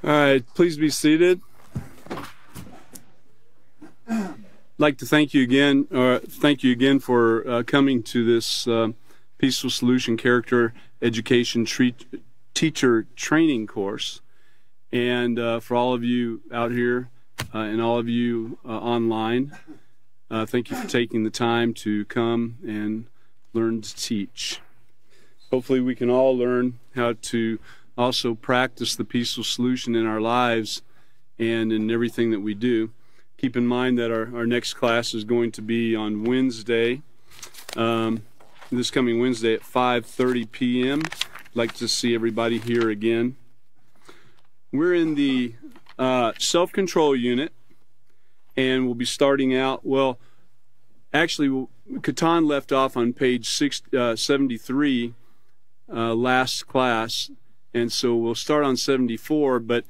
All right, please be seated. I'd like to thank you again, for coming to this Peaceful Solution Character Education Teacher Training course, and for all of you out here and all of you online, thank you for taking the time to come and learn to teach. Hopefully we can all learn how to also practice the peaceful solution in our lives and in everything that we do. Keep in mind that our next class is going to be on Wednesday, this coming Wednesday at 5:30 p.m. I'd like to see everybody here again. We're in the self-control unit, and we'll be starting out, well, actually, Catan left off on page 73 last class, and so we'll start on 74, but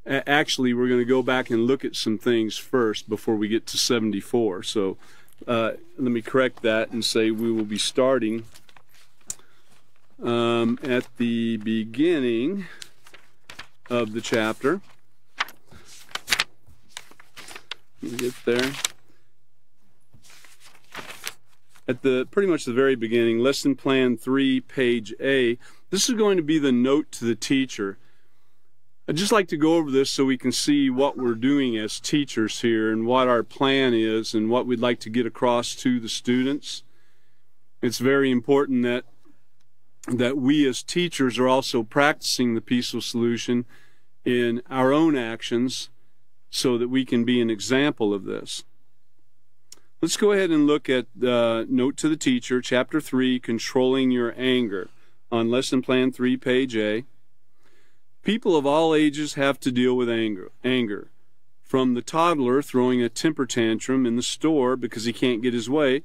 actually we're going to go back and look at some things first before we get to 74. So let me correct that and say we will be starting at the beginning of the chapter. Let me get there. At the pretty much the very beginning, lesson plan 3, page A. This is going to be the note to the teacher. I'd just like to go over this so we can see what we're doing as teachers here and what our plan is and what we'd like to get across to the students. It's very important that we as teachers are also practicing the peaceful solution in our own actions so that we can be an example of this. Let's go ahead and look at Note to the Teacher, Chapter 3, Controlling Your Anger, on Lesson Plan 3, page A. People of all ages have to deal with anger. From the toddler throwing a temper tantrum in the store because he can't get his way,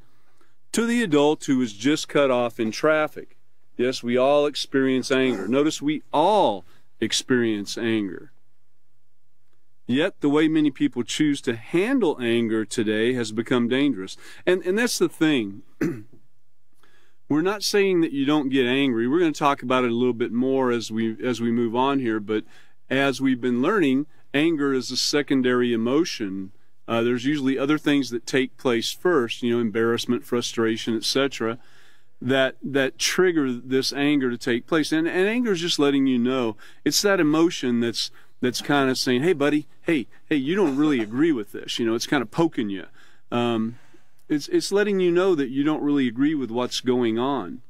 to the adult who is just cut off in traffic. Yes, we all experience anger. Notice we all experience anger. Yet the way many people choose to handle anger today has become dangerous. And that's the thing. We're not saying that you don't get angry. We're going to talk about it a little bit more as we move on here, but as we've been learning, anger is a secondary emotion. There's usually other things that take place first, embarrassment, frustration, etc., that trigger this anger to take place. And anger is just letting you know. It's that emotion that's kind of saying, hey, buddy, hey, you don't really agree with this. It's kind of poking you. It's letting you know that you don't really agree with what's going on.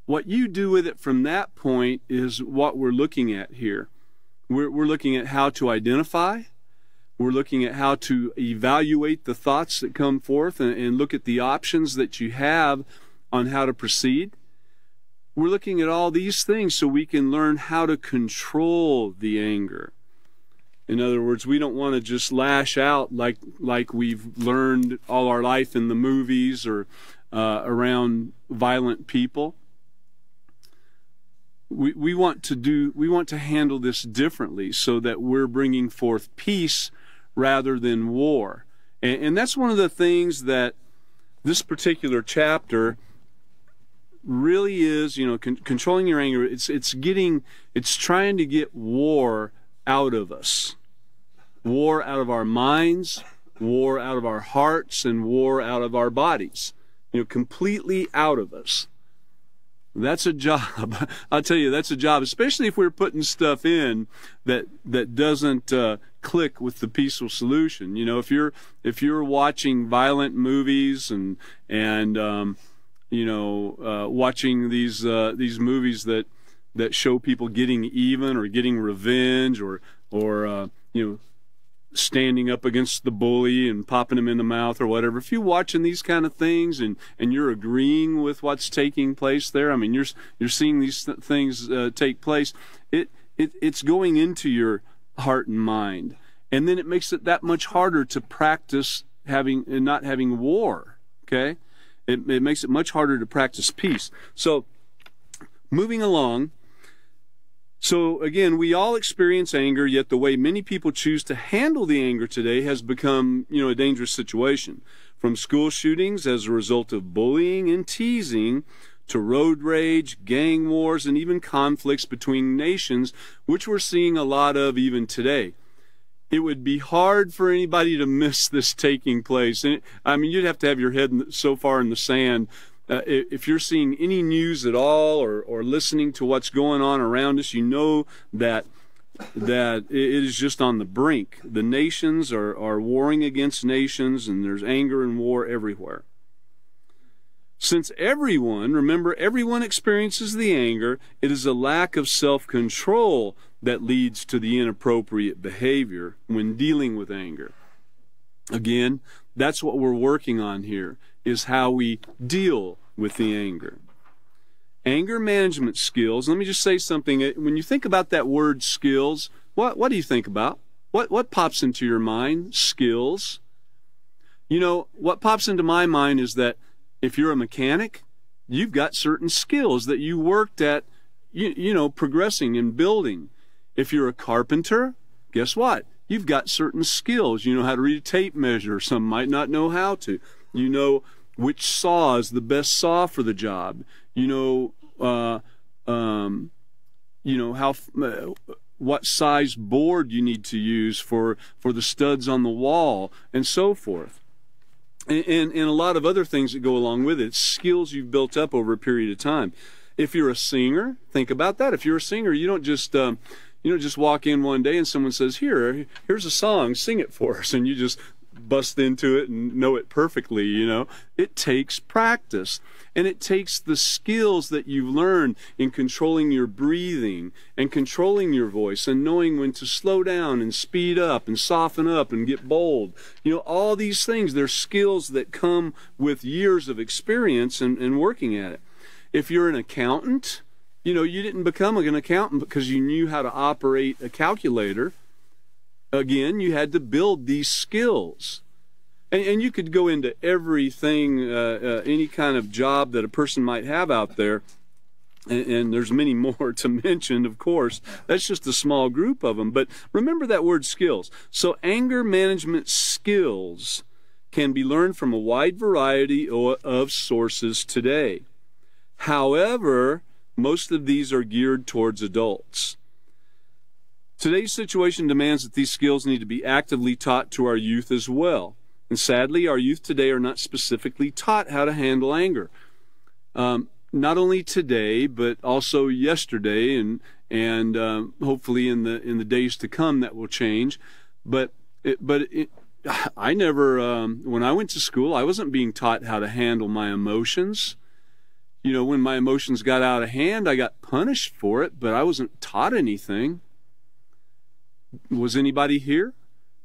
What you do with it from that point is what we're looking at here. We're looking at how to identify. We're looking at how to evaluate the thoughts that come forth and look at the options that you have on how to proceed. We're looking at all these things so we can learn how to control the anger. In other words, we don't want to just lash out like we've learned all our life in the movies or around violent people. We want to handle this differently so that we're bringing forth peace rather than war. And that's one of the things that this particular chapter really is, controlling your anger. It's trying to get war out of us. War out of our minds, war out of our hearts, and war out of our bodies. Completely out of us. That's a job. I'll tell you, that's a job, especially if we're putting stuff in that doesn't click with the peaceful solution. If you're watching violent movies and watching these movies that show people getting even or getting revenge or standing up against the bully and popping him in the mouth or whatever. If you're watching these kind of things and you're agreeing with what's taking place there, you're seeing these things take place, it's going into your heart and mind, and then it makes it that much harder to practice not having war. Okay. It makes it much harder to practice peace. So, moving along. So, again, we all experience anger, yet the way many people choose to handle the anger today has become, a dangerous situation. From school shootings as a result of bullying and teasing to road rage, gang wars, and even conflicts between nations, which we're seeing a lot of even today. It would be hard for anybody to miss this taking place. And I mean, you'd have to have your head so far in the sand. If you're seeing any news at all or listening to what's going on around us, you know that it is just on the brink. The nations are warring against nations, and there's anger and war everywhere. Since remember, everyone experiences the anger, it is a lack of self-control that leads to the inappropriate behavior when dealing with anger. Again, that's what we're working on here, is how we deal with the anger. Anger management skills, let me just say something. When you think about that word skills, what do you think about? What pops into your mind? Skills. You know, what pops into my mind is that if you're a mechanic, you've got certain skills that you worked at, you know, progressing and building. If you're a carpenter, guess what? You've got certain skills. You know how to read a tape measure. Some might not know how to. You know which saw is the best saw for the job. You know what size board you need to use for the studs on the wall, and so forth. And a lot of other things that go along with it. It's skills you've built up over a period of time. If you're a singer, think about that. If you're a singer, you don't just walk in one day and someone says, here's a song, sing it for us, and you just bust into it and know it perfectly, you know. It takes practice, and it takes the skills that you've learned in controlling your breathing and controlling your voice and knowing when to slow down and speed up and soften up and get bold. You know, all these things, they're skills that come with years of experience and working at it. If you're an accountant, you know, you didn't become an accountant because you knew how to operate a calculator. Again, you had to build these skills. And you could go into everything, any kind of job that a person might have out there, and there's many more to mention, of course. That's just a small group of them. But remember that word skills. So anger management skills can be learned from a wide variety of sources today. However, most of these are geared towards adults. Today's situation demands that these skills need to be actively taught to our youth as well. And sadly, our youth today are not specifically taught how to handle anger. Not only today, but also yesterday, and hopefully in the days to come that will change. I never, when I went to school, I wasn't being taught how to handle my emotions. You know, when my emotions got out of hand, I got punished for it, but I wasn't taught anything. Was anybody here?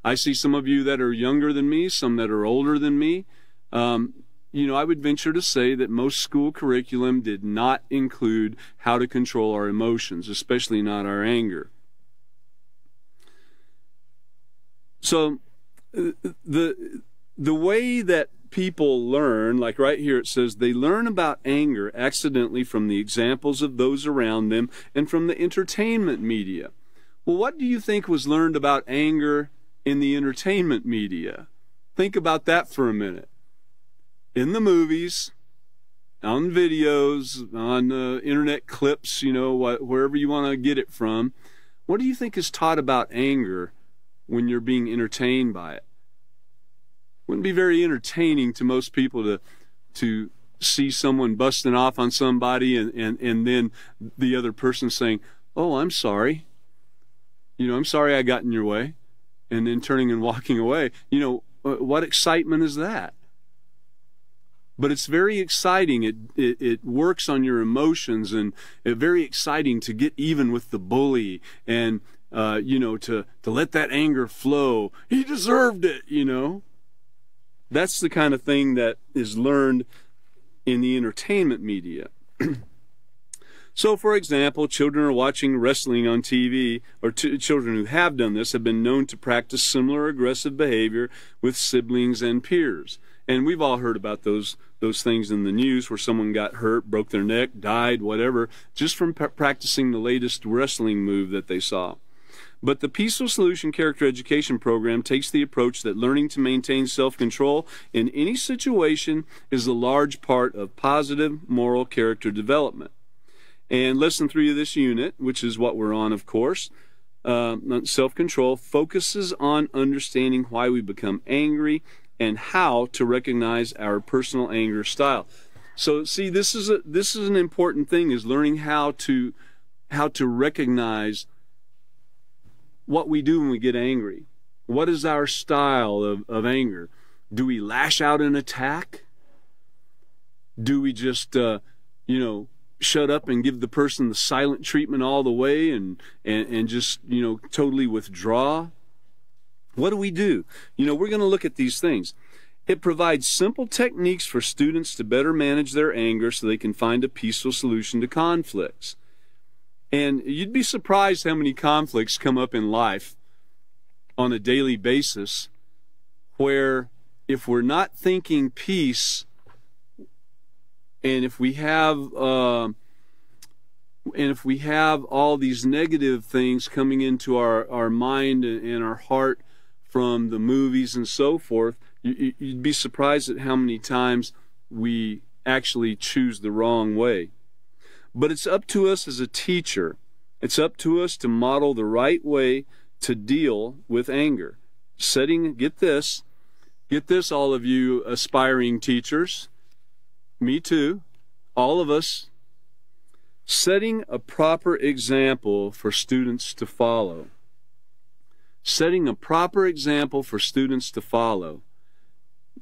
I see some of you that are younger than me, some that are older than me. You know, I would venture to say that most school curriculum did not include how to control our emotions, especially not our anger. So the way that people learn, like right here it says, they learn about anger accidentally from the examples of those around them and from the entertainment media. Well, what do you think was learned about anger in the entertainment media? Think about that for a minute. In the movies, on videos, on internet clips, you know, wherever you want to get it from, what do you think is taught about anger when you're being entertained by it? Wouldn't be very entertaining to most people to see someone busting off on somebody and then the other person saying, "Oh, I'm sorry. You know, I'm sorry I got in your way," and then turning and walking away. You know, what excitement is that? But it's very exciting. It works on your emotions, and it's very exciting to get even with the bully and, you know, to let that anger flow. He deserved it, you know. That's the kind of thing that is learned in the entertainment media. So, for example, children are watching wrestling on TV, or children who have done this have been known to practice similar aggressive behavior with siblings and peers. And we've all heard about those things in the news where someone got hurt, broke their neck, died, whatever, just from practicing the latest wrestling move that they saw. But the Peaceful Solution Character Education Program takes the approach that learning to maintain self-control in any situation is a large part of positive moral character development. And lesson 3 of this unit, which is what we're on, of course, self-control, focuses on understanding why we become angry and how to recognize our personal anger style. So see, this is an important thing, is learning how to recognize what we do when we get angry. What is our style of anger? Do we lash out and attack? Do we just shut up and give the person the silent treatment all the way and just totally withdraw? What do we do? We're going to look at these things. It provides simple techniques for students to better manage their anger so they can find a peaceful solution to conflicts. And you'd be surprised how many conflicts come up in life on a daily basis where, if we're not thinking peace, and if we have all these negative things coming into our mind and our heart from the movies and so forth, you'd be surprised at how many times we actually choose the wrong way. But it's up to us as a teacher. It's up to us to model the right way to deal with anger. Get this, all of you aspiring teachers, me too, all of us, setting a proper example for students to follow. Setting a proper example for students to follow.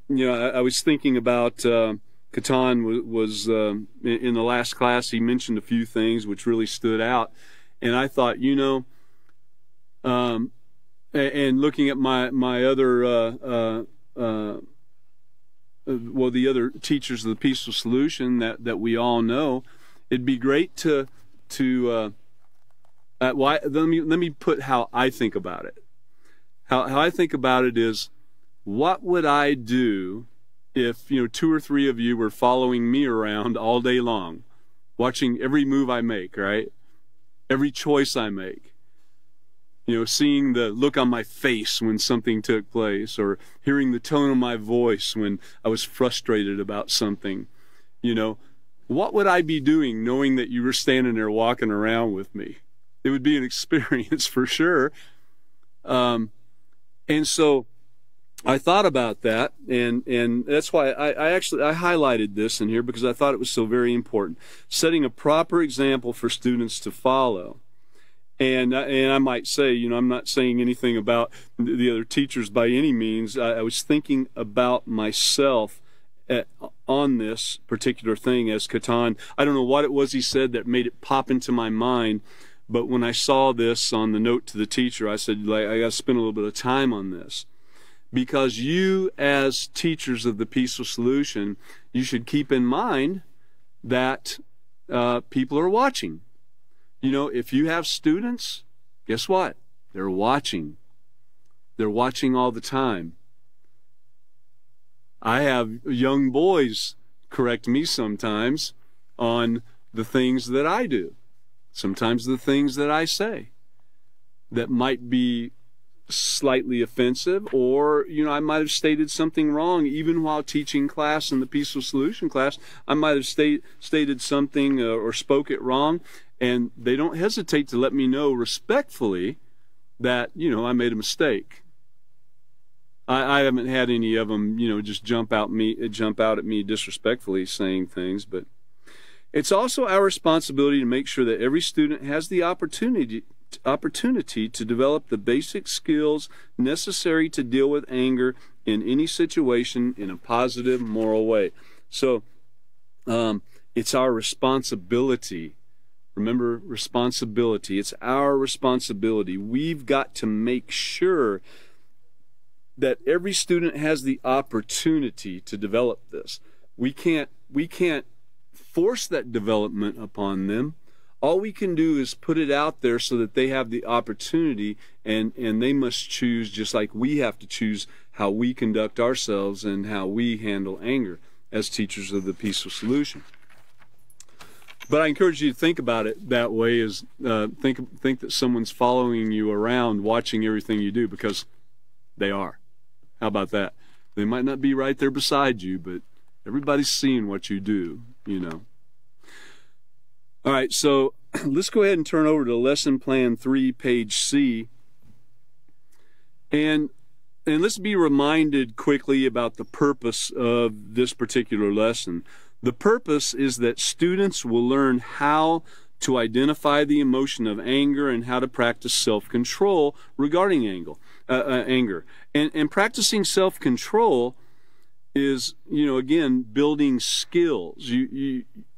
I was thinking about Catan was in the last class. He mentioned a few things which really stood out, and I thought, and looking at my other the other teachers of the Peaceful Solution that we all know, it'd be great to let me put how I think about it. How I think about it is, what would I do if 2 or 3 of you were following me around all day long, watching every move I make, right? Every choice I make. Seeing the look on my face when something took place, or hearing the tone of my voice when I was frustrated about something. What would I be doing knowing that you were standing there walking around with me? It would be an experience for sure. And so I thought about that, and that's why I highlighted this in here, because I thought it was so very important. Setting a proper example for students to follow. And I might say, I'm not saying anything about the other teachers by any means. I was thinking about myself on this particular thing as Catan. I don't know what it was he said that made it pop into my mind, but when I saw this on the note to the teacher, I said, I got to spend a little bit of time on this. Because you, as teachers of the Peaceful Solution, you should keep in mind that people are watching. If you have students, guess what? They're watching. They're watching all the time. I have young boys correct me sometimes on the things that I do. Sometimes the things that I say that might be slightly offensive, or I might have stated something wrong even while teaching class in the Peaceful Solution class. I might have stated something or spoke it wrong, and they don't hesitate to let me know respectfully that I made a mistake. I haven't had any of them just jump out at me disrespectfully saying things, but it's also our responsibility to make sure that every student has the opportunity to develop the basic skills necessary to deal with anger in any situation in a positive, moral way. So it's our responsibility. Remember, responsibility. It's our responsibility. We've got to make sure that every student has the opportunity to develop this. We can't force that development upon them. All we can do is put it out there so that they have the opportunity, and they must choose, just like we have to choose how we conduct ourselves and how we handle anger as teachers of the Peaceful Solution. But I encourage you to think about it that way, is think that someone's following you around, watching everything you do, because they are. How about that? They might not be right there beside you, but everybody's seeing what you do, you know. All right, so let's go ahead and turn over to Lesson Plan 3, page C. And let's be reminded quickly about the purpose of this particular lesson. The purpose is that students will learn how to identify the emotion of anger and how to practice self-control regarding anger. And practicing self-control is, you know, again, building skills.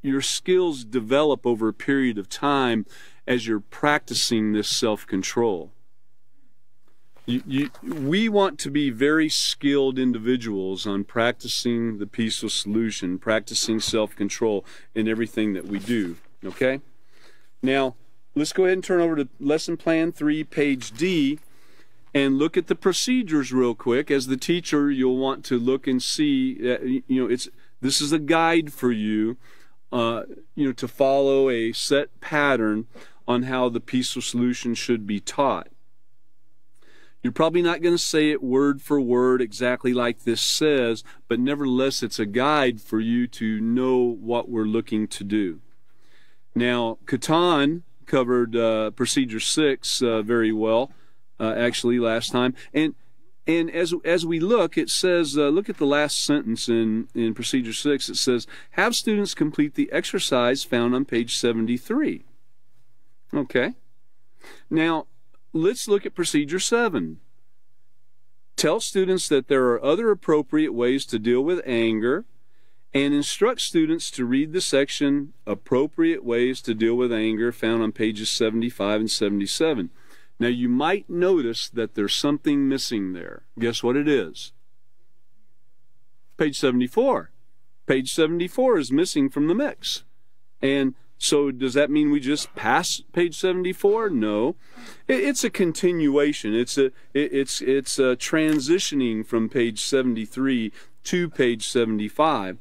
Your skills develop over a period of time as you're practicing this self-control. We want to be very skilled individuals on practicing the peaceful solution, practicing self-control in everything that we do, okay? Now, let's go ahead and turn over to Lesson Plan 3, page D, and look at the procedures real quick. As the teacher, you'll want to look and see, you know, this is a guide for you, you know, to follow a set pattern on how the peaceful solution should be taught. You're probably not going to say it word for word exactly like this says, but nevertheless, it's a guide for you to know what we're looking to do. Now, Catan covered Procedure 6 very well, actually, last time. And as we look, it says, look at the last sentence in Procedure 6. It says, have students complete the exercise found on page 73. Okay. Now, let's look at Procedure 7. Tell students that there are other appropriate ways to deal with anger, and instruct students to read the section Appropriate Ways to Deal with Anger found on pages 75 and 77. Now, you might notice that there's something missing there. Guess what it is? Page 74. Page 74 is missing from the mix. And so does that mean we just pass page 74? No. It's a continuation. It's transitioning from page 73 to page 75.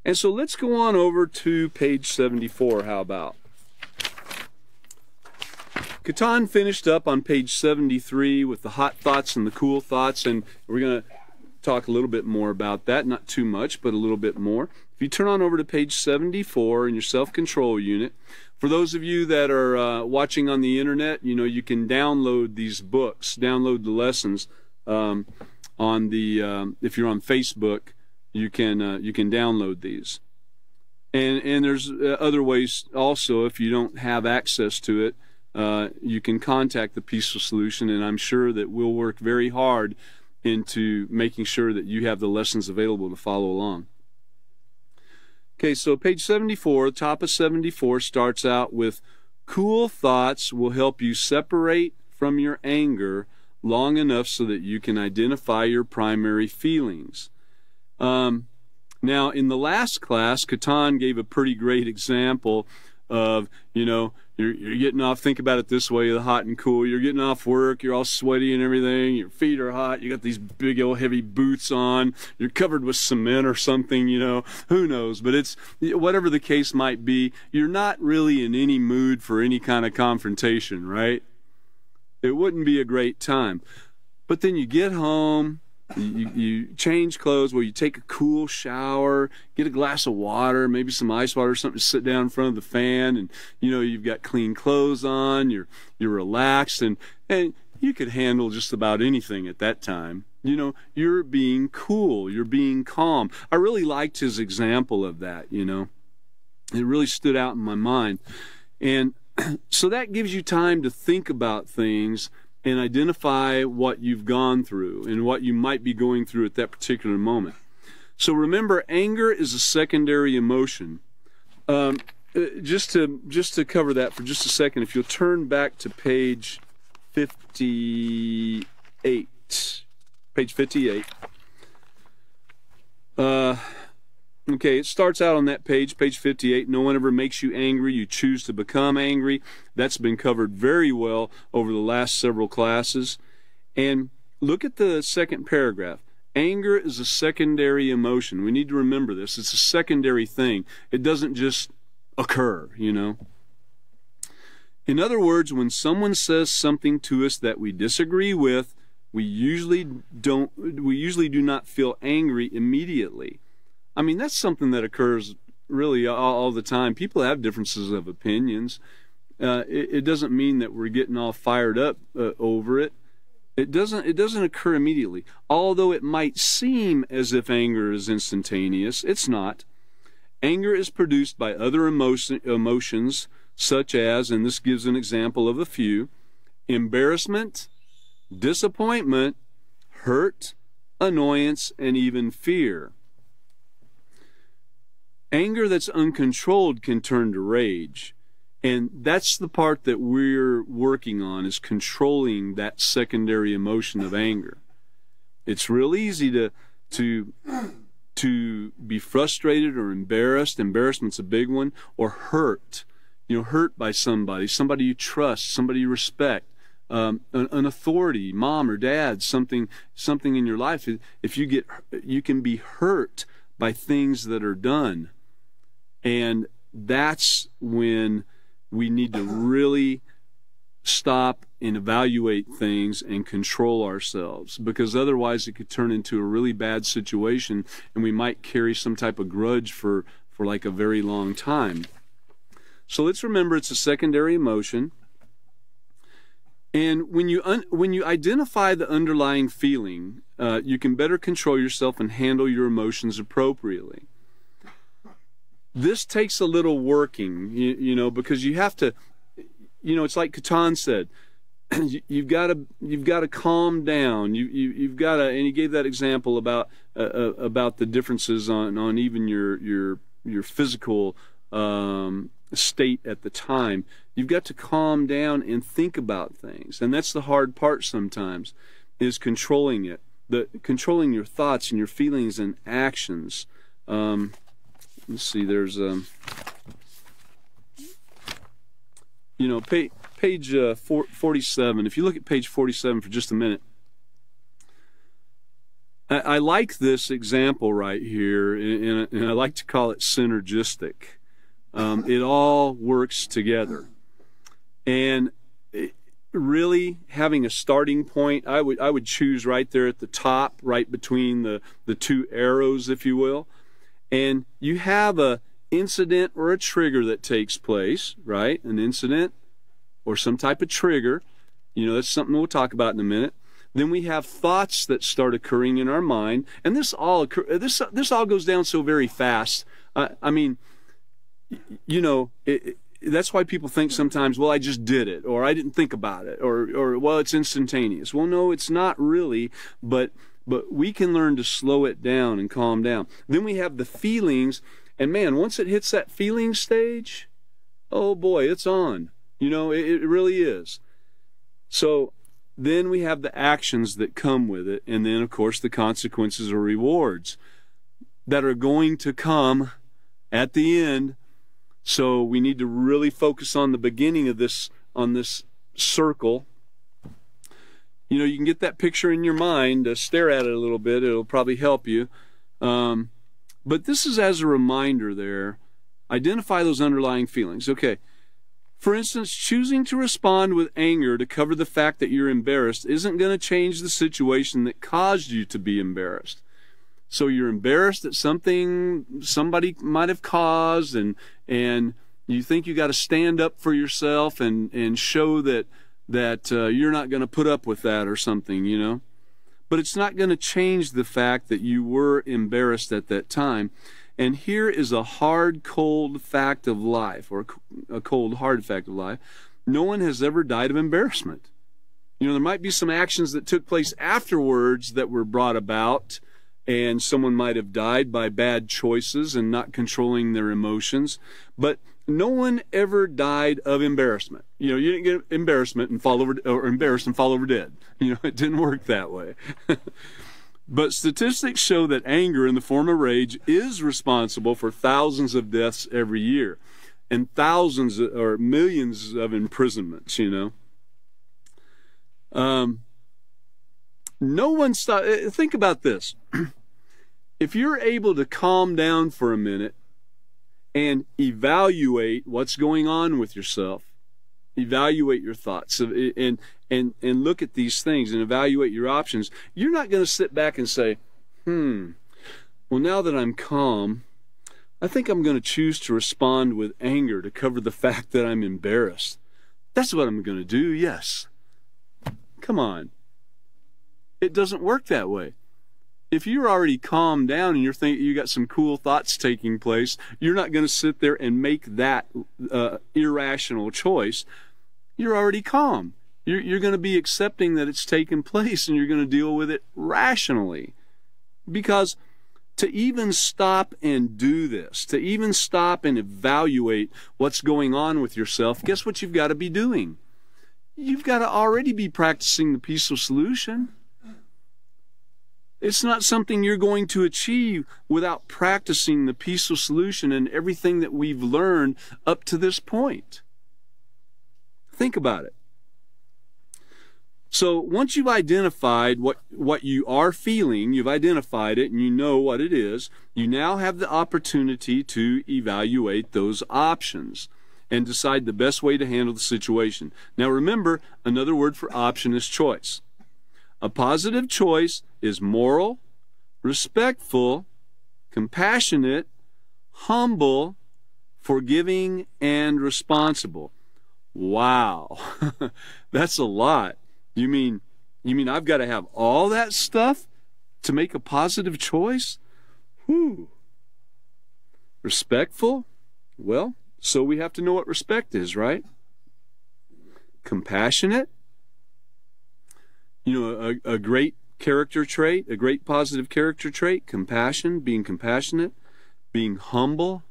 And so let's go on over to page 74. How about? Catan finished up on page 73 with the hot thoughts and the cool thoughts, and we're going to talk a little bit more about that. Not too much, but a little bit more. If you turn on over to page 74 in your self-control unit, for those of you that are watching on the internet, you know, you can download these books, download the lessons on the, if you're on Facebook, you can download these. And there's other ways also. If you don't have access to it, you can contact the Peaceful Solution, and I'm sure that we'll work very hard into making sure that you have the lessons available to follow along. Okay, so page 74, top of 74 starts out with, cool thoughts will help you separate from your anger long enough so that you can identify your primary feelings. Now, in the last class, Catan gave a pretty great example of, you know, you're getting off, think about it this way, the hot and cool. You're getting off work, you're all sweaty and everything, your feet are hot, you got these big old heavy boots on, you're covered with cement or something, you know, who knows. But it's, whatever the case might be, you're not really in any mood for any kind of confrontation, right? It wouldn't be a great time. But then you get home, you change clothes, well, you take a cool shower, get a glass of water, maybe some ice water or something to sit down in front of the fan, and you know, you've got clean clothes on, you're relaxed, and you could handle just about anything at that time. You know, you're being cool, you're being calm. I really liked his example of that, you know. It really stood out in my mind. And so that gives you time to think about things and identify what you've gone through and what you might be going through at that particular moment. So remember, anger is a secondary emotion. Just to cover that for just a second, if you'll turn back to page 58, page 58. Okay, it starts out on that page, page 58. No one ever makes you angry. You choose to become angry. That's been covered very well over the last several classes. And look at the second paragraph. Anger is a secondary emotion. We need to remember this. It's a secondary thing. It doesn't just occur, you know. In other words, when someone says something to us that we disagree with, we usually do not feel angry immediately. I mean, that's something that occurs really all the time. People have differences of opinions. It doesn't mean that we're getting all fired up over it. It doesn't occur immediately. Although it might seem as if anger is instantaneous, it's not. Anger is produced by other emotions, such as, and this gives an example of a few, embarrassment, disappointment, hurt, annoyance, and even fear. Anger that's uncontrolled can turn to rage. And that's the part that we're working on, is controlling that secondary emotion of anger. It's real easy to be frustrated or embarrassed. Embarrassment's a big one. Or hurt. You know, hurt by somebody you trust, somebody you respect, an authority, mom or dad, something in your life. If you can be hurt by things that are done. And that's when we need to really stop and evaluate things and control ourselves, because otherwise it could turn into a really bad situation and we might carry some type of grudge for like a very long time. So let's remember it's a secondary emotion. And when you identify the underlying feeling, you can better control yourself and handle your emotions appropriately. This takes a little working, you know, because you have to, you know, it's like Catan said, you've got to calm down. You've got to, and he gave that example about the differences on even your physical state at the time. You've got to calm down and think about things, and that's the hard part sometimes, is controlling it, controlling your thoughts and your feelings and actions. Let's see, there's you know, page 47. If you look at page 47 for just a minute, I like this example right here, and I like to call it synergistic. It all works together, and really having a starting point, I would choose right there at the top, right between the two arrows, if you will. And you have a incident or a trigger that takes place, right? An incident or some type of trigger. You know, that's something we'll talk about in a minute. Then we have thoughts that start occurring in our mind, and this all goes down so very fast. I mean, you know, that's why people think sometimes, well, I just did it, or I didn't think about it, or well, it's instantaneous. Well, no, it's not really, but we can learn to slow it down and calm down. Then we have the feelings, and man, once it hits that feeling stage, oh boy, it's on. You know, it really is. So then we have the actions that come with it, and then, of course, the consequences or rewards that are going to come at the end. So we need to really focus on the beginning of this, on this circle. You know, you can get that picture in your mind, stare at it a little bit. It'll probably help you. But this is as a reminder there. Identify those underlying feelings. Okay. For instance, choosing to respond with anger to cover the fact that you're embarrassed isn't going to change the situation that caused you to be embarrassed. So you're embarrassed at something somebody might have caused, and you think you got to stand up for yourself and show that you're not going to put up with that or something, you know. But it's not going to change the fact that you were embarrassed at that time. And here is a hard, cold fact of life, or a cold, hard fact of life. No one has ever died of embarrassment. You know, there might be some actions that took place afterwards that were brought about, and someone might have died by bad choices and not controlling their emotions. But no one ever died of embarrassment. You know, you didn't get embarrassment and fall over, or embarrassed and fall over dead. You know, it didn't work that way. But statistics show that anger in the form of rage is responsible for thousands of deaths every year, and thousands or millions of imprisonments, you know. No one think about this. If you're able to calm down for a minute and evaluate what's going on with yourself. Evaluate your thoughts and look at these things and evaluate your options. You're not going to sit back and say, well, now that I'm calm, I think I'm going to choose to respond with anger to cover the fact that I'm embarrassed. That's what I'm going to do, yes. Come on. It doesn't work that way. If you're already calmed down and you're thinking you got some cool thoughts taking place, you're not going to sit there and make that irrational choice. You're already calm. You're going to be accepting that it's taken place, and you're going to deal with it rationally. Because to even stop and do this, to even stop and evaluate what's going on with yourself, guess what you've got to be doing? You've got to already be practicing the peaceful solution. It's not something you're going to achieve without practicing the peaceful solution and everything that we've learned up to this point. Think about it. So once you've identified what you are feeling, you've identified it and you know what it is, you now have the opportunity to evaluate those options and decide the best way to handle the situation. Now remember, another word for option is choice. A positive choice is moral, respectful, compassionate, humble, forgiving, and responsible. Wow, that's a lot. You mean I've got to have all that stuff to make a positive choice? Whew. Respectful? Well, so we have to know what respect is, right? Compassionate? You know, a great character trait, a great positive character trait, compassion, being compassionate, being humble,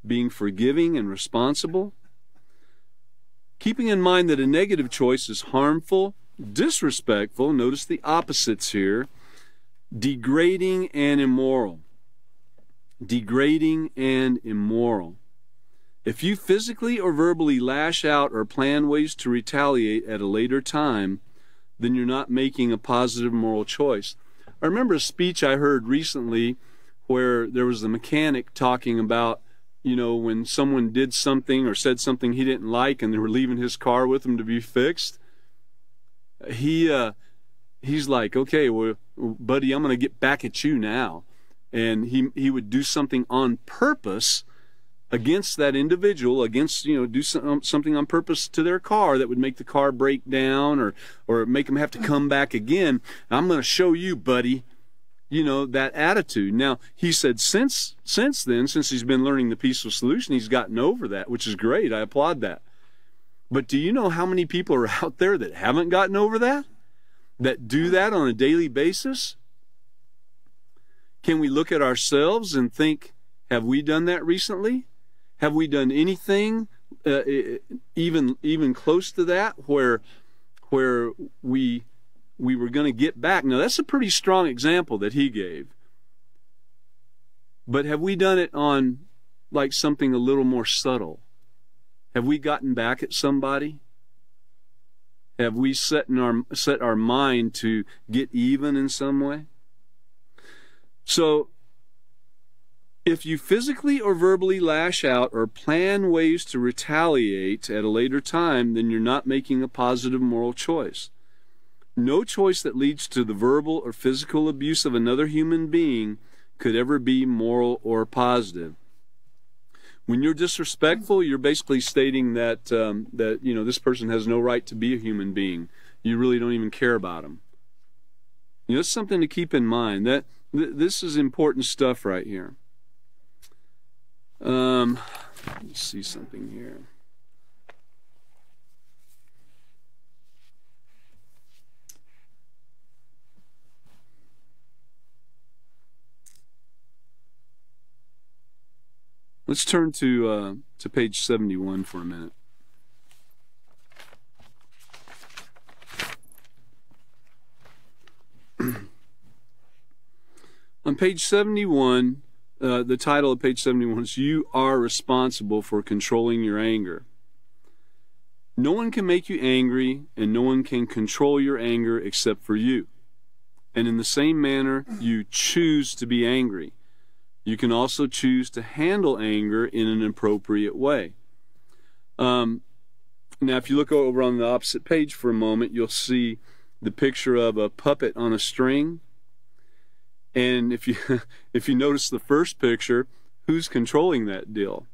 being forgiving and responsible. Keeping in mind that a negative choice is harmful, disrespectful, notice the opposites here, degrading and immoral. Degrading and immoral. If you physically or verbally lash out or plan ways to retaliate at a later time, then you're not making a positive moral choice. I remember a speech I heard recently where there was a mechanic talking about, you know, when someone did something or said something he didn't like and they were leaving his car with him to be fixed, he's like, okay, well, buddy, I'm going to get back at you now. And he would do something on purpose against that individual, against, you know, do something on purpose to their car that would make the car break down or make them have to come back again. I'm going to show you, buddy, you know, that attitude. Now, he said since then, since he's been learning the peaceful solution, he's gotten over that, which is great. I applaud that. But do you know how many people are out there that haven't gotten over that? That do that on a daily basis? Can we look at ourselves and think, have we done that recently? Have we done anything even close to that where we were going to get back? Now, that's a pretty strong example that he gave. But have we done it on like something a little more subtle? Have we gotten back at somebody? Have we set our mind to get even in some way? So, if you physically or verbally lash out or plan ways to retaliate at a later time, then you're not making a positive moral choice. No choice that leads to the verbal or physical abuse of another human being could ever be moral or positive. When you're disrespectful, you're basically stating that you know, this person has no right to be a human being. You really don't even care about them. You know, it's something to keep in mind. That this is important stuff right here. Let's see something here. Let's turn to page 71 for a minute. On page 71, the title of page 71 is "You Are Responsible for Controlling Your Anger." No one can make you angry, and no one can control your anger except for you. And in the same manner, you choose to be angry. You can also choose to handle anger in an appropriate way. Now, if you look over on the opposite page for a moment, you'll see the picture of a puppet on a string. And if you notice the first picture, who's controlling that deal?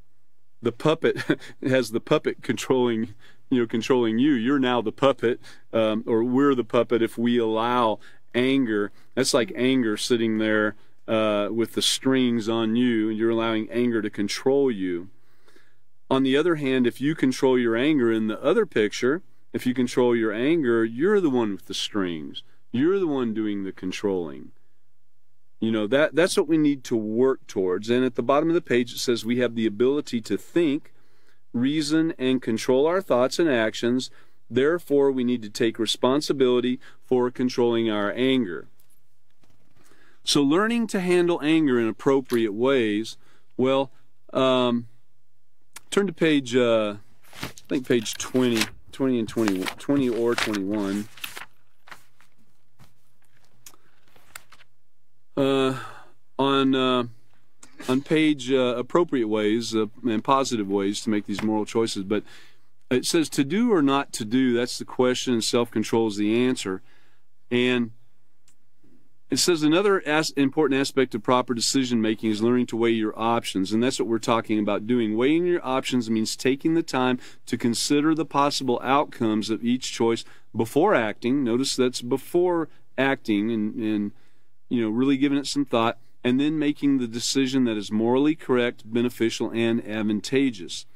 The puppet has the puppet controlling you. You're now the puppet, or we're the puppet if we allow anger. That's like anger sitting there with the strings on you, and you're allowing anger to control you. On the other hand, if you control your anger in the other picture, if you control your anger, you're the one with the strings. You're the one doing the controlling. You know, that's what we need to work towards. And at the bottom of the page, it says we have the ability to think, reason, and control our thoughts and actions. Therefore, we need to take responsibility for controlling our anger. So learning to handle anger in appropriate ways, well, turn to page, I think page 20 and 20 or 21. On page appropriate ways and positive ways to make these moral choices, but it says to do or not to do, that's the question, and self-control is the answer. And it says another important aspect of proper decision-making is learning to weigh your options, and that's what we're talking about doing. Weighing your options means taking the time to consider the possible outcomes of each choice before acting. Notice that's before acting, and you know, really giving it some thought, and then making the decision that is morally correct, beneficial, and advantageous.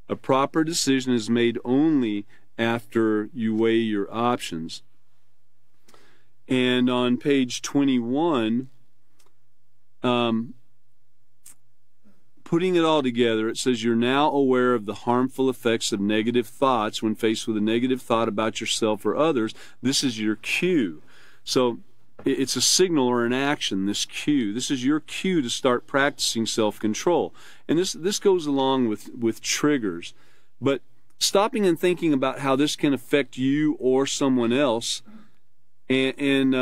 A proper decision is made only after you weigh your options. And on page 21, putting it all together, it says you're now aware of the harmful effects of negative thoughts when faced with a negative thought about yourself or others. This is your cue. So it's a signal or an action, this cue. This is your cue to start practicing self-control. And this goes along with triggers. But stopping and thinking about how this can affect you or someone else, and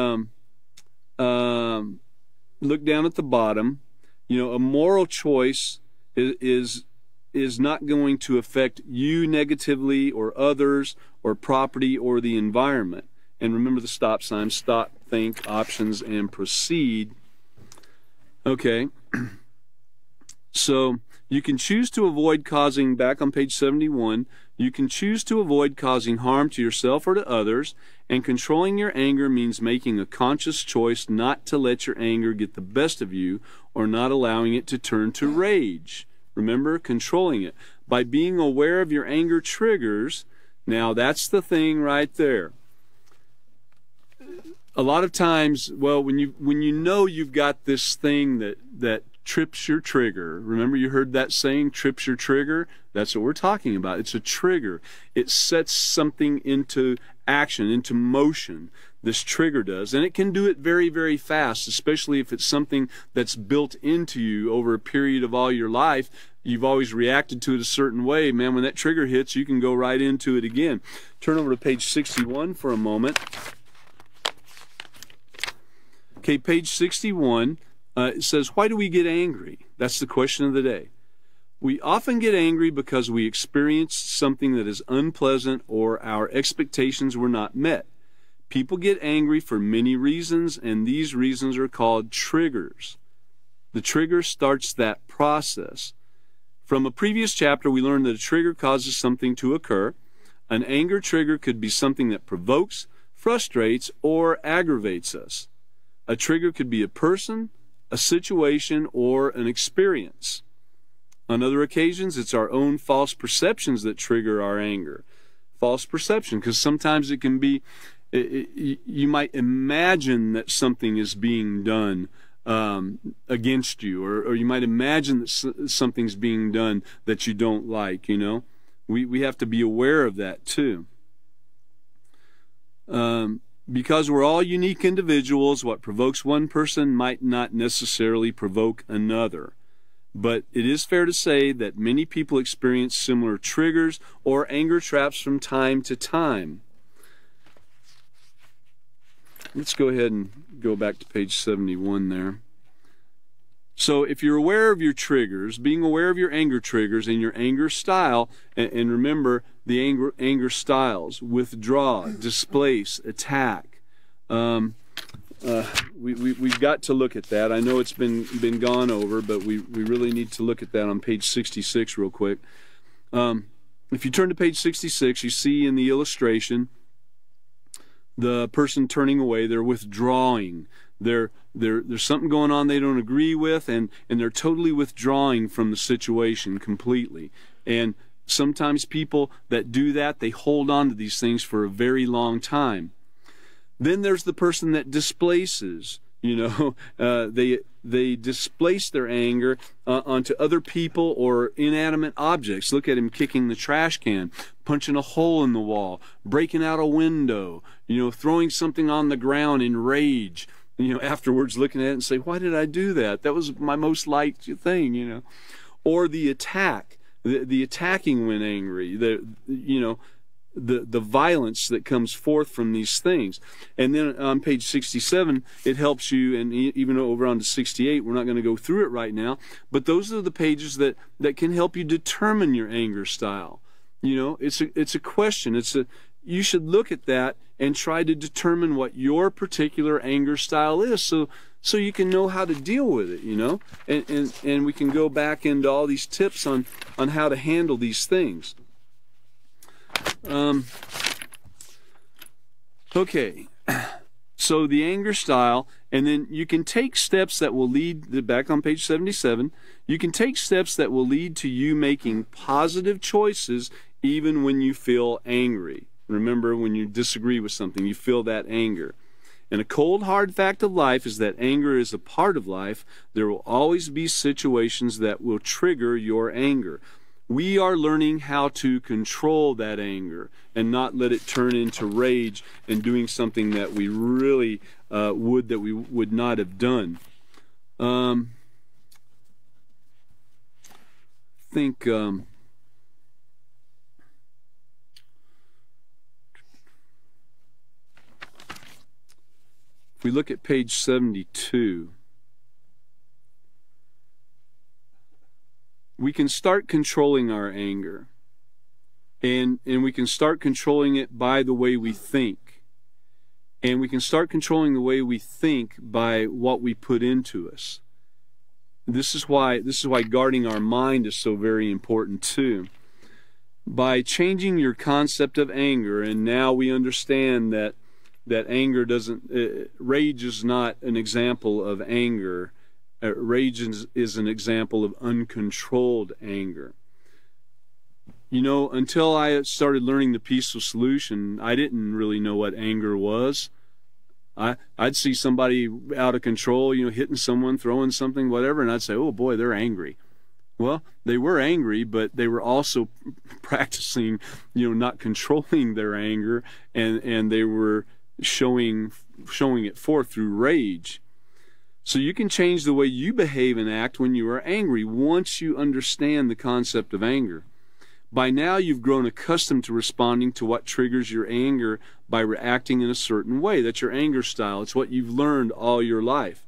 look down at the bottom. You know, a moral choice is not going to affect you negatively or others or property or the environment. And remember the stop sign: stop, think, options, and proceed. Okay. So you can choose to avoid causing, back on page 71, you can choose to avoid causing harm to yourself or to others, and controlling your anger means making a conscious choice not to let your anger get the best of you or not allowing it to turn to rage. Remember, controlling it. By being aware of your anger triggers, now that's the thing right there. A lot of times, well, when you know you've got this thing that trips your trigger. Remember, you heard that saying, trips your trigger? That's what we're talking about. It's a trigger. It sets something into action, into motion. This trigger does. And it can do it very, very fast, especially if it's something that's built into you over a period of all your life. You've always reacted to it a certain way. Man, when that trigger hits, you can go right into it again. Turn over to page 61 for a moment. Okay, page 61. It says, why do we get angry? That's the question of the day. We often get angry because we experienced something that is unpleasant or our expectations were not met. People get angry for many reasons, and these reasons are called triggers. The trigger starts that process. From a previous chapter, we learned that a trigger causes something to occur. An anger trigger could be something that provokes, frustrates, or aggravates us. A trigger could be a person, a situation, or an experience. On other occasions, it's our own false perceptions that trigger our anger. False perception, because sometimes it can be, you might imagine that something is being done against you, or you might imagine that something's being done that you don't like, you know. We have to be aware of that too. Because we're all unique individuals, what provokes one person might not necessarily provoke another. But it is fair to say that many people experience similar triggers or anger traps from time to time. Let's go ahead and go back to page 71 there. So if you're aware of your triggers, being aware of your anger triggers and your anger style, and remember the anger styles: withdraw, displace, attack. We've got to look at that. I know it's been gone over, but we really need to look at that on page 66 real quick. If you turn to page 66, you see in the illustration the person turning away. They're withdrawing. There's something going on they don't agree with, and they're totally withdrawing from the situation completely. And sometimes people that do that, they hold on to these things for a very long time. Then there's the person that displaces. They displace their anger onto other people or inanimate objects. Look at him kicking the trash can, punching a hole in the wall, breaking out a window, throwing something on the ground in rage. Afterwards looking at it and say, why did I do that? That was my most liked thing, Or the attack, the attacking when angry, the violence that comes forth from these things. And then on page 67, it helps you, and even over on to 68, we're not going to go through it right now, but those are the pages that can help you determine your anger style. It's a question. You should look at that and try to determine what your particular anger style is, so you can know how to deal with it, and we can go back into all these tips on how to handle these things. Okay, so the anger style, and then you can take steps that will lead, back on page 77, you can take steps that will lead to you making positive choices even when you feel angry. Remember, when you disagree with something, you feel that anger. And a cold, hard fact of life is that anger is a part of life. There will always be situations that will trigger your anger. We are learning how to control that anger and not let it turn into rage and doing something that we really would not have done. If we look at page 72, we can start controlling our anger, and we can start controlling it by the way we think, and we can start controlling the way we think by what we put into us. This is why guarding our mind is so very important too. By changing your concept of anger, and now we understand that anger rage is not an example of anger. Rage is an example of uncontrolled anger. Until I started learning the peaceful solution, I didn't really know what anger was. I'd see somebody out of control, hitting someone, throwing something, whatever, and I'd say, oh boy, they're angry. Well, they were angry, but they were also practicing, not controlling their anger, and they were showing it forth through rage. So you can change the way you behave and act when you are angry once you understand the concept of anger. By now you've grown accustomed to responding to what triggers your anger by reacting in a certain way. That's your anger style. It's what you've learned all your life.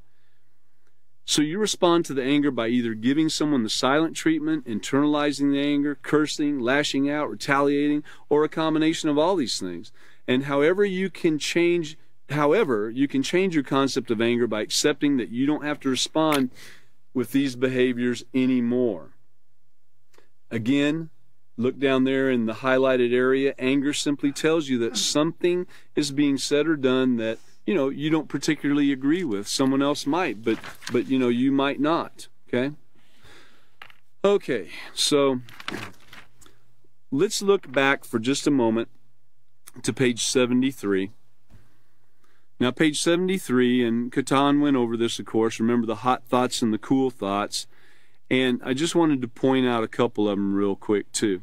So you respond to the anger by either giving someone the silent treatment, internalizing the anger, cursing, lashing out, retaliating, or a combination of all these things. And however, you can change your concept of anger by accepting that you don't have to respond with these behaviors anymore. Again, look down there in the highlighted area. Anger simply tells you that something is being said or done that you don't particularly agree with. Someone else might, but you might not. Okay, so let's look back for just a moment to page 73. Now, page 73, and Catan went over this, of course. Remember the hot thoughts and the cool thoughts. And I just wanted to point out a couple of them real quick, too.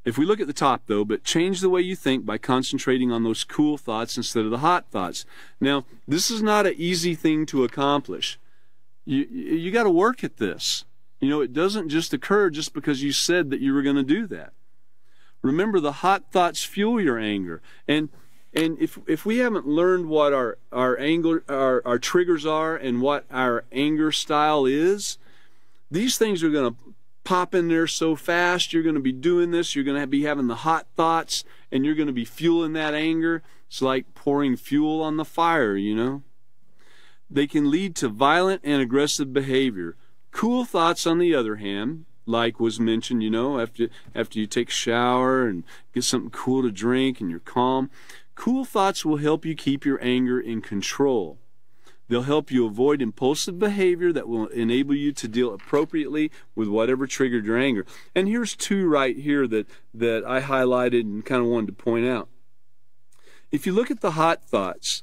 If we look at the top, though, but change the way you think by concentrating on those cool thoughts instead of the hot thoughts. Now, this is not an easy thing to accomplish. You got to work at this. It doesn't just occur just because you said that you were going to do that. Remember, the hot thoughts fuel your anger. And And if we haven't learned what our triggers are and what our anger style is, these things are going to pop in there so fast. You're going to be doing this. You're going to be having the hot thoughts, and you're going to be fueling that anger. It's like pouring fuel on the fire, you know. They can lead to violent and aggressive behavior. Cool thoughts, on the other hand, like was mentioned, you know, after you take a shower and get something cool to drink and you're calm, cool thoughts will help you keep your anger in control. They'll help you avoid impulsive behavior that will enable you to deal appropriately with whatever triggered your anger. And here's two right here that I highlighted and kind of wanted to point out. If you look at the hot thoughts,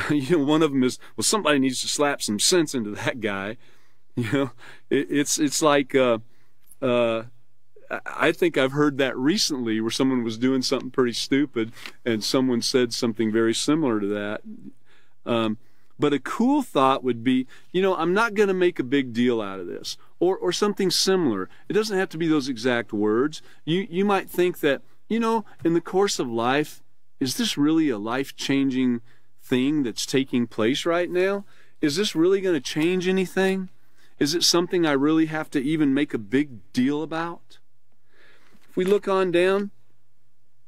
you know, one of them is, well, somebody needs to slap some sense into that guy. You know, it's like, I think I've heard that recently where someone was doing something pretty stupid and someone said something very similar to that. But a cool thought would be, you know, I'm not going to make a big deal out of this, or something similar. It doesn't have to be those exact words. You might think that, you know, in the course of life, is this really a life-changing thing that's taking place right now? Is this really going to change anything? Is it something I really have to even make a big deal about? If we look on down,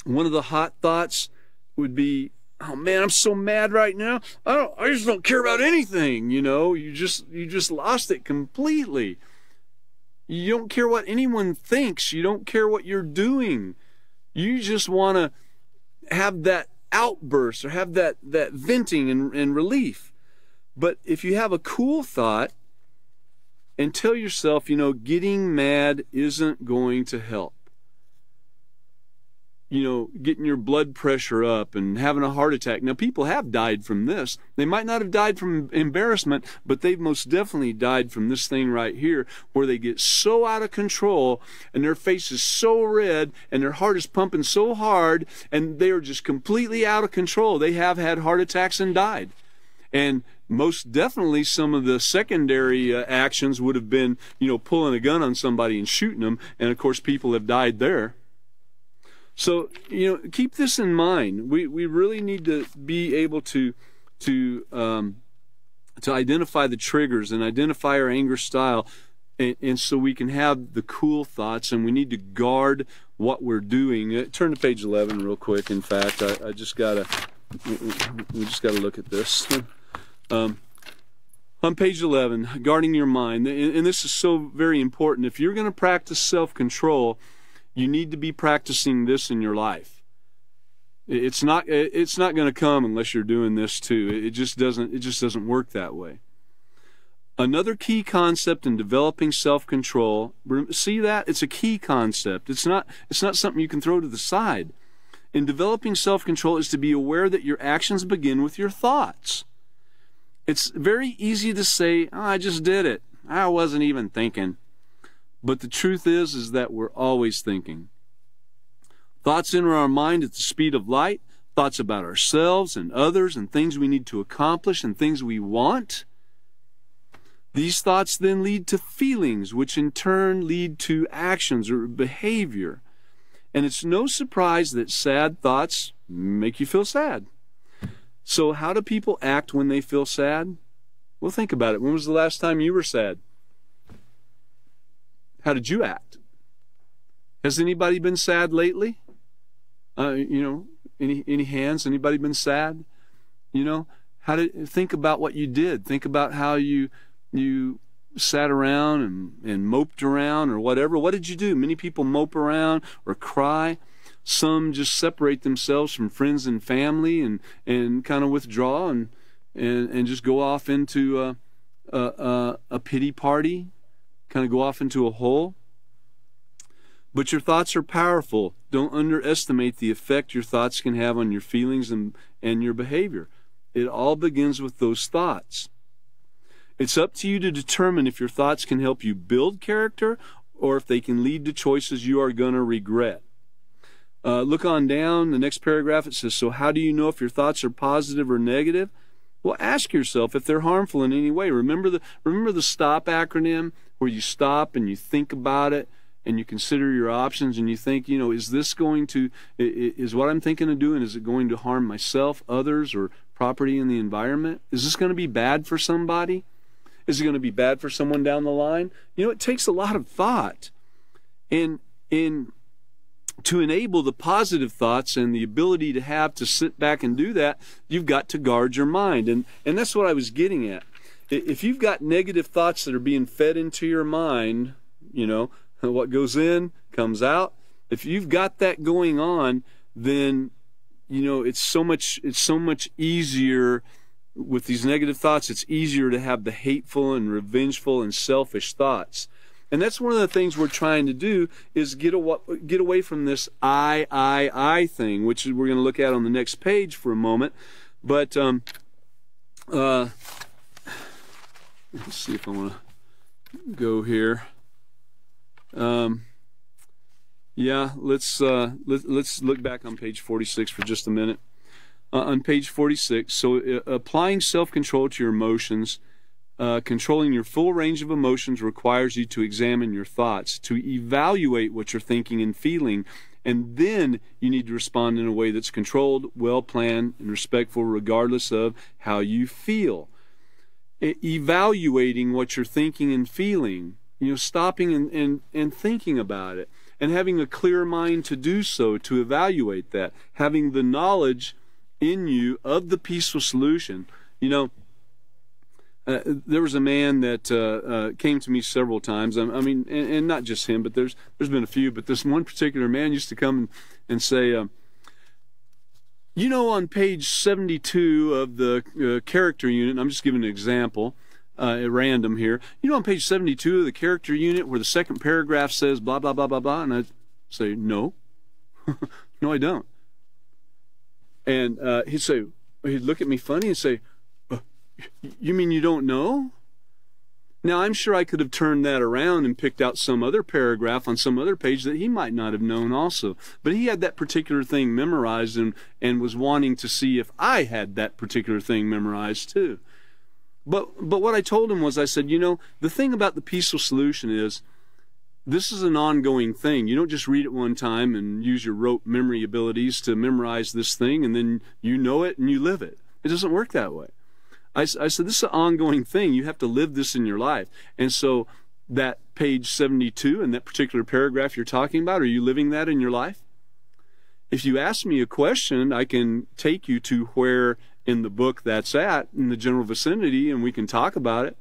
one of the hot thoughts would be, oh man, I'm so mad right now. I just don't care about anything, you know. You just lost it completely. You don't care what anyone thinks. You don't care what you're doing. You just want to have that outburst or have that venting and relief. But if you have a cool thought and tell yourself, you know, getting mad isn't going to help. You know, getting your blood pressure up and having a heart attack. Now, people have died from this. They might not have died from embarrassment, but they've most definitely died from this thing right here, where they get so out of control and their face is so red and their heart is pumping so hard and they are just completely out of control. They have had heart attacks and died. And most definitely some of the secondary actions would have been, you know, pulling a gun on somebody and shooting them. And, of course, people have died there. So, you know, keep this in mind. We really need to be able to identify the triggers and identify our anger style, and so we can have the cool thoughts, and we need to guard what we're doing. Turn to page 11 real quick. In fact, we just gotta look at this. On page 11, guarding your mind, and this is so very important. If you're going to practice self-control, you need to be practicing this in your life. It's not going to come unless you're doing this too. It just doesn't work that way. Another key concept in developing self-control, see that? It's a key concept. It's not something you can throw to the side. In developing self-control is to be aware that your actions begin with your thoughts. It's very easy to say, oh, I just did it. I wasn't even thinking. But the truth is that we're always thinking. Thoughts enter our mind at the speed of light, thoughts about ourselves and others and things we need to accomplish and things we want. These thoughts then lead to feelings, which in turn lead to actions or behavior. And it's no surprise that sad thoughts make you feel sad. So how do people act when they feel sad? Well, think about it. When was the last time you were sad? How did you act? Has anybody been sad lately? You know, any hands? Anybody been sad? You know, think about what you did. Think about how you sat around and moped around or whatever. What did you do? Many people mope around or cry. Some just separate themselves from friends and family and kind of withdraw and just go off into a pity party. Kind of go off into a hole. But your thoughts are powerful. Don't underestimate the effect your thoughts can have on your feelings and your behavior. It all begins with those thoughts. It's up to you to determine if your thoughts can help you build character or if they can lead to choices you are going to regret. Look on down, the next paragraph, it says, so how do you know if your thoughts are positive or negative? Well, ask yourself if they're harmful in any way. Remember the STOP acronym, where you stop and you think about it, and you consider your options, and you think, you know, is what I'm thinking of doing, is it going to harm myself, others, or property in the environment? Is this going to be bad for somebody? Is it going to be bad for someone down the line? You know, it takes a lot of thought. And to enable the positive thoughts and the ability to sit back and do that, you've got to guard your mind. And that's what I was getting at. If you've got negative thoughts that are being fed into your mind, you know, what goes in comes out. If you've got that going on, then, you know, it's so much easier with these negative thoughts. It's easier to have the hateful and revengeful and selfish thoughts. And that's one of the things we're trying to do, is get away from this I thing, which we're going to look at on the next page for a moment. But let's see if I want to go here. Yeah, let's look back on page 46 for just a minute. On page 46, so applying self-control to your emotions. Controlling your full range of emotions requires you to examine your thoughts, to evaluate what you're thinking and feeling, and then you need to respond in a way that's controlled, well-planned, and respectful, regardless of how you feel. Evaluating what you're thinking and feeling, you know, stopping and thinking about it, and having a clear mind to do so, to evaluate that, having the knowledge in you of the peaceful solution. You know, there was a man that came to me several times. I mean, and not just him, but there's been a few. But this one particular man used to come and say, you know, on page 72 of the character unit, and I'm just giving an example at random here. You know, on page 72 of the character unit, where the second paragraph says blah blah blah blah blah, and I say, no, no, I don't. And he'd look at me funny and say, you mean you don't know? Now, I'm sure I could have turned that around and picked out some other paragraph on some other page that he might not have known also. But he had that particular thing memorized and was wanting to see if I had that particular thing memorized too. But what I told him was, I said, you know, the thing about the peaceful solution is, this is an ongoing thing. You don't just read it one time and use your rote memory abilities to memorize this thing and then you know it and you live it. It doesn't work that way. I said, this is an ongoing thing. You have to live this in your life. And so that page 72 and that particular paragraph you're talking about, are you living that in your life? If you ask me a question, I can take you to where in the book that's at, in the general vicinity, and we can talk about it.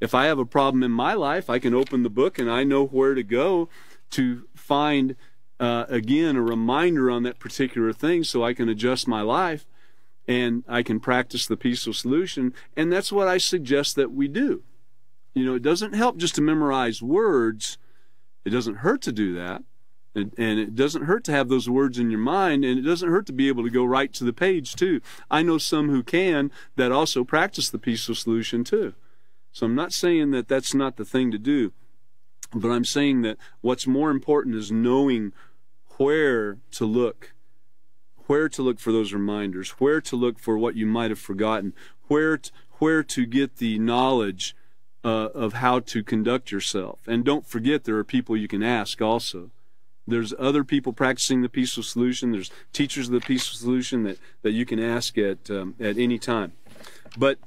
If I have a problem in my life, I can open the book and I know where to go to find, again, a reminder on that particular thing so I can adjust my life. And I can practice the peaceful solution, and that's what I suggest that we do. You know, it doesn't help just to memorize words. It doesn't hurt to do that, and it doesn't hurt to have those words in your mind, and it doesn't hurt to be able to go right to the page too. I know some who can that also practice the peaceful solution too. So I'm not saying that that's not the thing to do, but I'm saying that what's more important is knowing where to look. Where to look for those reminders, where to look for what you might have forgotten, where to get the knowledge of how to conduct yourself. And don't forget, there are people you can ask also. There's other people practicing the peaceful solution. There's teachers of the peaceful solution that you can ask at any time. But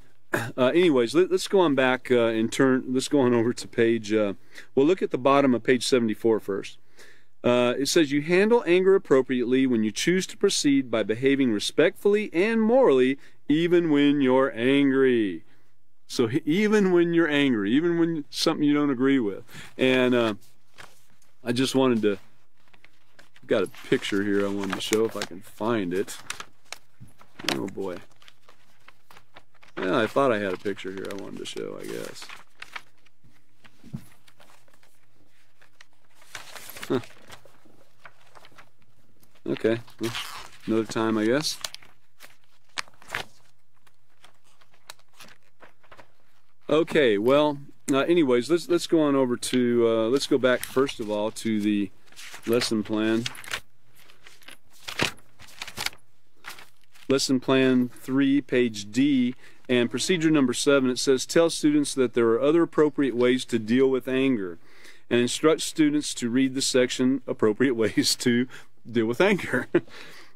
anyways, let's go on back let's go on over to page, we'll look at the bottom of page 74 first. It says, you handle anger appropriately when you choose to proceed by behaving respectfully and morally, even when you're angry. So even when you're angry, even when something you don't agree with. And I just wanted to, got a picture here I wanted to show if I can find it. Oh boy. Yeah, I thought I had a picture here I wanted to show, I guess. Huh. Okay, well, another time, I guess. Okay, well, anyways, let's go on over to let's go back first of all to the lesson plan. Lesson plan 3, page D, and procedure number 7. It says, tell students that there are other appropriate ways to deal with anger. and instructs students to read the section Appropriate Ways to Deal with Anger,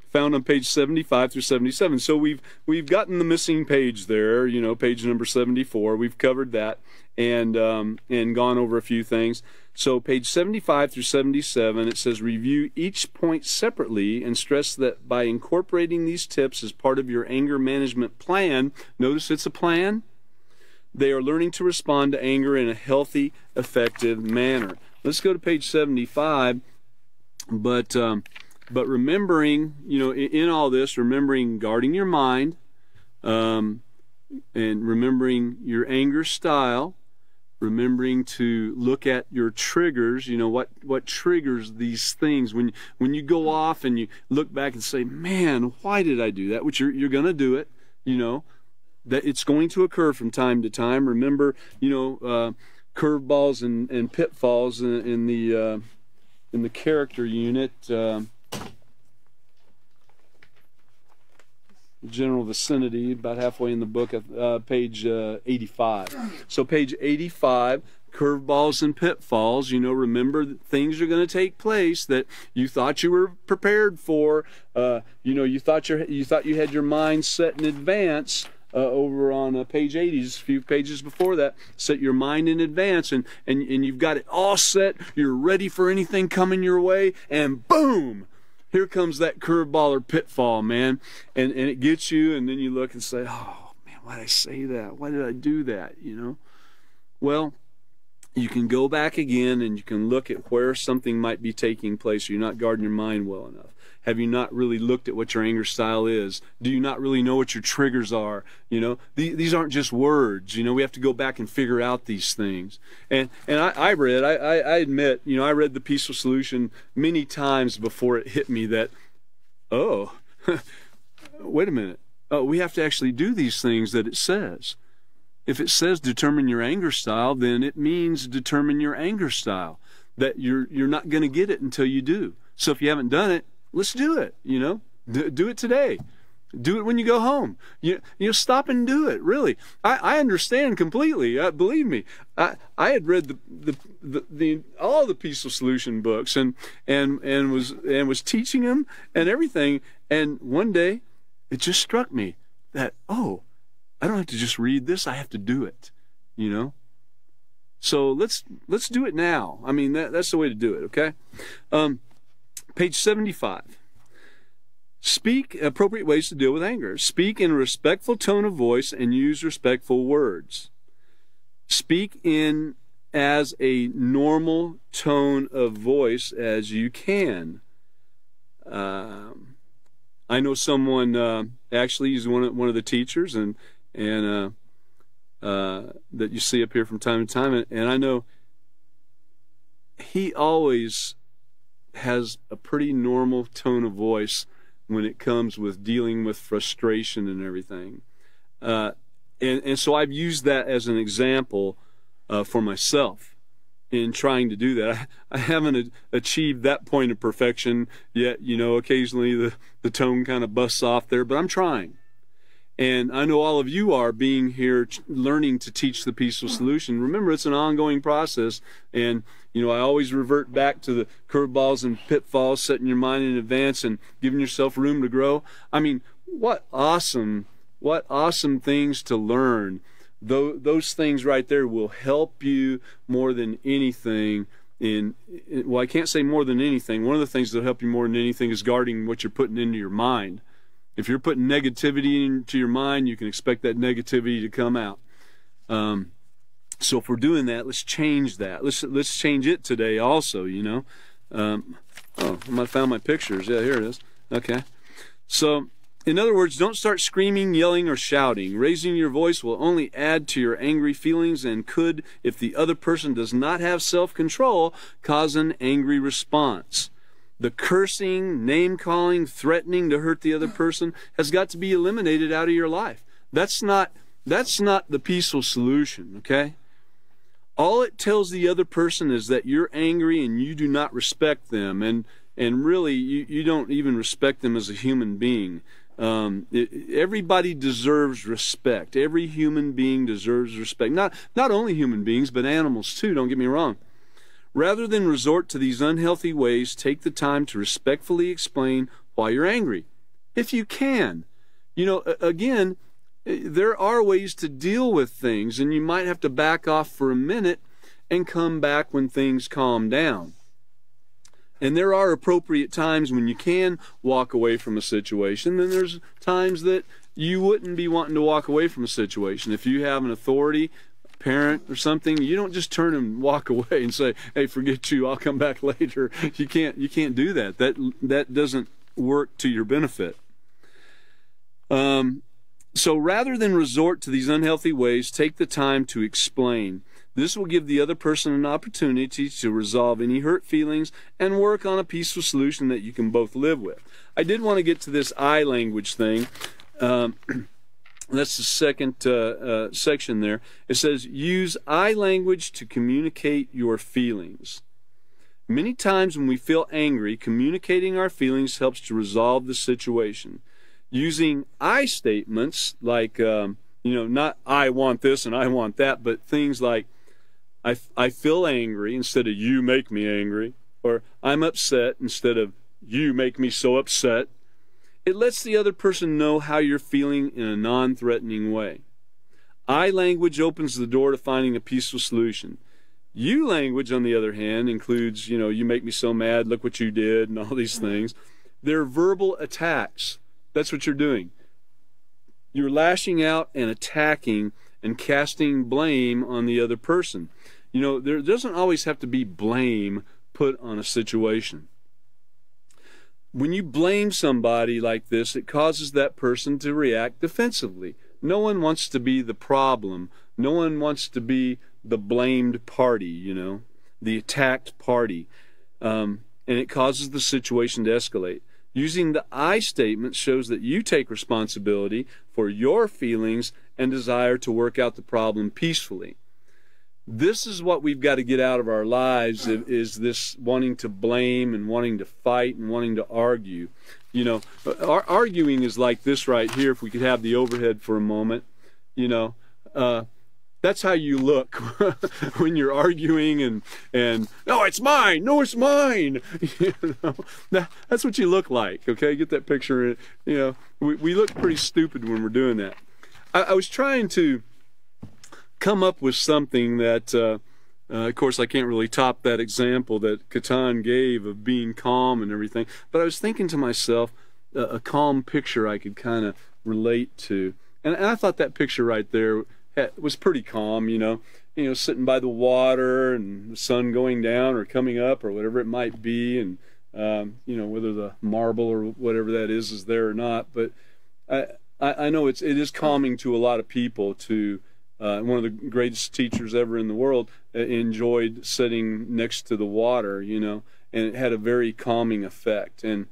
found on page 75 through 77. So we've gotten the missing page there, you know, page number 74. We've covered that and gone over a few things. So page 75 through 77, it says review each point separately and stress that by incorporating these tips as part of your anger management plan, notice it's a plan, they are learning to respond to anger in a healthy, effective manner. Let's go to page 75, but remembering, you know, in all this, remembering guarding your mind, and remembering your anger style, remembering to look at your triggers, you know, what triggers these things. When you go off and you look back and say, man, why did I do that? Which you're going to do it, you know, that it's going to occur from time to time. Remember, you know, curveballs and pitfalls in the character unit, general vicinity, about halfway in the book, page 85. So page 85, curveballs and pitfalls. You know, remember that things are going to take place that you thought you were prepared for. You know, you thought you had your mind set in advance. Over on page 80, just a few pages before that, set your mind in advance, and you've got it all set. You're ready for anything coming your way, and boom! Here comes that curveball or pitfall, man, and it gets you, and then you look and say, oh, man, why did I say that? Why did I do that, you know? Well, you can go back again, and you can look at where something might be taking place, or you're not guarding your mind well enough. Have you not really looked at what your anger style is? Do you not really know what your triggers are? You know, these aren't just words. You know, we have to go back and figure out these things. And I admit, you know, I read The Peaceful Solution many times before it hit me that, oh, wait a minute. Oh, we have to actually do these things that it says. If it says determine your anger style, then it means determine your anger style. That you're not going to get it until you do. So if you haven't done it, let's do it, you know. Do it today. Do it when you go home. You stop and do it, really. I understand completely. Believe me. I had read all the Peaceful Solution books and was teaching them and everything. And one day, it just struck me that, oh, I don't have to just read this. I have to do it, you know. So let's do it now. I mean, that's the way to do it, okay? Page 75. Speak appropriate ways to deal with anger. Speak in a respectful tone of voice and use respectful words. Speak in as a normal tone of voice as you can. I know someone, actually he's one of the teachers and that you see up here from time to time, and I know he always has a pretty normal tone of voice when it comes with dealing with frustration and everything. And so I've used that as an example for myself in trying to do that. I haven't achieved that point of perfection yet. You know, occasionally the tone kind of busts off there, but I'm trying. And I know all of you are being here learning to teach the Peaceful Solution. Remember, it's an ongoing process. And, you know, I always revert back to the curveballs and pitfalls, setting your mind in advance and giving yourself room to grow. I mean, what awesome things to learn. Those things right there will help you more than anything. Well, I can't say more than anything. One of the things that will help you more than anything is guarding what you're putting into your mind. If you're putting negativity into your mind, you can expect that negativity to come out. So if we're doing that, let's change that. Let's change it today also, you know. Oh, I might have found my pictures. Yeah, here it is. Okay. So, in other words, don't start screaming, yelling, or shouting. Raising your voice will only add to your angry feelings and could, if the other person does not have self-control, cause an angry response. The cursing, name-calling, threatening to hurt the other person has got to be eliminated out of your life. That's not the Peaceful Solution, okay? All it tells the other person is that you're angry and you do not respect them, and really you don't even respect them as a human being. Everybody deserves respect. Every human being deserves respect. Not only human beings, but animals too, don't get me wrong. Rather than resort to these unhealthy ways, take the time to respectfully explain why you're angry, if you can. You know, again, there are ways to deal with things, and you might have to back off for a minute and come back when things calm down. And there are appropriate times when you can walk away from a situation. Then there's times that you wouldn't be wanting to walk away from a situation. If you have an authority, parent or something, you don't just turn and walk away and say, "Hey, forget you, I'll come back later." You can't do that. That doesn't work to your benefit. So rather than resort to these unhealthy ways, take the time to explain. This will give the other person an opportunity to resolve any hurt feelings and work on a peaceful solution that you can both live with. I did want to get to this I language thing. That's the second section there. It says, use I language to communicate your feelings. Many times when we feel angry, communicating our feelings helps to resolve the situation. Using I statements, like, not I want this and I want that, but things like, I feel angry instead of you make me angry, or I'm upset instead of you make me so upset. It lets the other person know how you're feeling in a non-threatening way. I language opens the door to finding a peaceful solution. You language, on the other hand, includes, you make me so mad, look what you did, and all these things. They're verbal attacks. That's what you're doing. You're lashing out and attacking and casting blame on the other person. There doesn't always have to be blame put on a situation. When you blame somebody like this, it causes that person to react defensively. No one wants to be the problem. No one wants to be the blamed party, the attacked party. And it causes the situation to escalate. Using the I statement shows that you take responsibility for your feelings and desire to work out the problem peacefully. This is what we've got to get out of our lives, is this wanting to blame and wanting to fight and wanting to argue. Arguing is like this right here, if we could have the overhead for a moment. That's how you look when you're arguing and no, it's mine. No, it's mine. That's what you look like. Okay, get that picture. We look pretty stupid when we're doing that. I was trying to come up with something that, of course, I can't really top that example that Catan gave of being calm and everything. But I was thinking to myself, a calm picture I could kind of relate to, and I thought that picture right there was pretty calm, sitting by the water and the sun going down or coming up or whatever it might be, and whether the marble or whatever that is there or not. But I know it is calming to a lot of people. To one of the greatest teachers ever in the world enjoyed sitting next to the water, and it had a very calming effect. And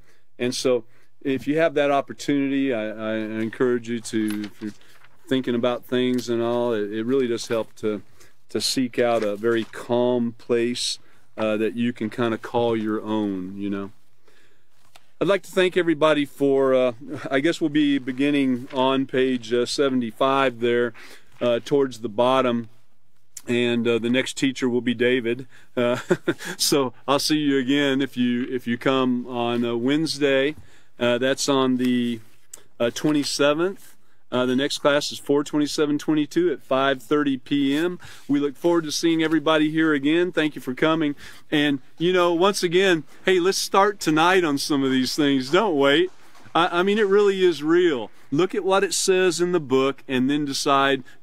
so if you have that opportunity, I encourage you to, if you're thinking about things and all, it really does help to seek out a very calm place that you can kind of call your own, I'd like to thank everybody for, I guess we'll be beginning on page 75 there, towards the bottom, and the next teacher will be David. So I'll see you again if you come on Wednesday. That's on the 27th. The next class is 4/27/22 at 5:30 p.m. We look forward to seeing everybody here again. Thank you for coming. And, once again, hey, let's start tonight on some of these things. Don't wait. I mean, it really is real. Look at what it says in the book and then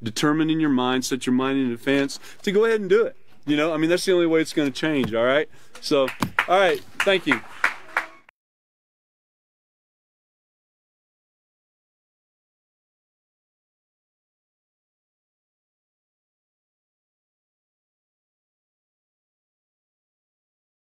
determine in your mind, set your mind in advance to go ahead and do it. That's the only way it's going to change, all right? So, all right, thank you.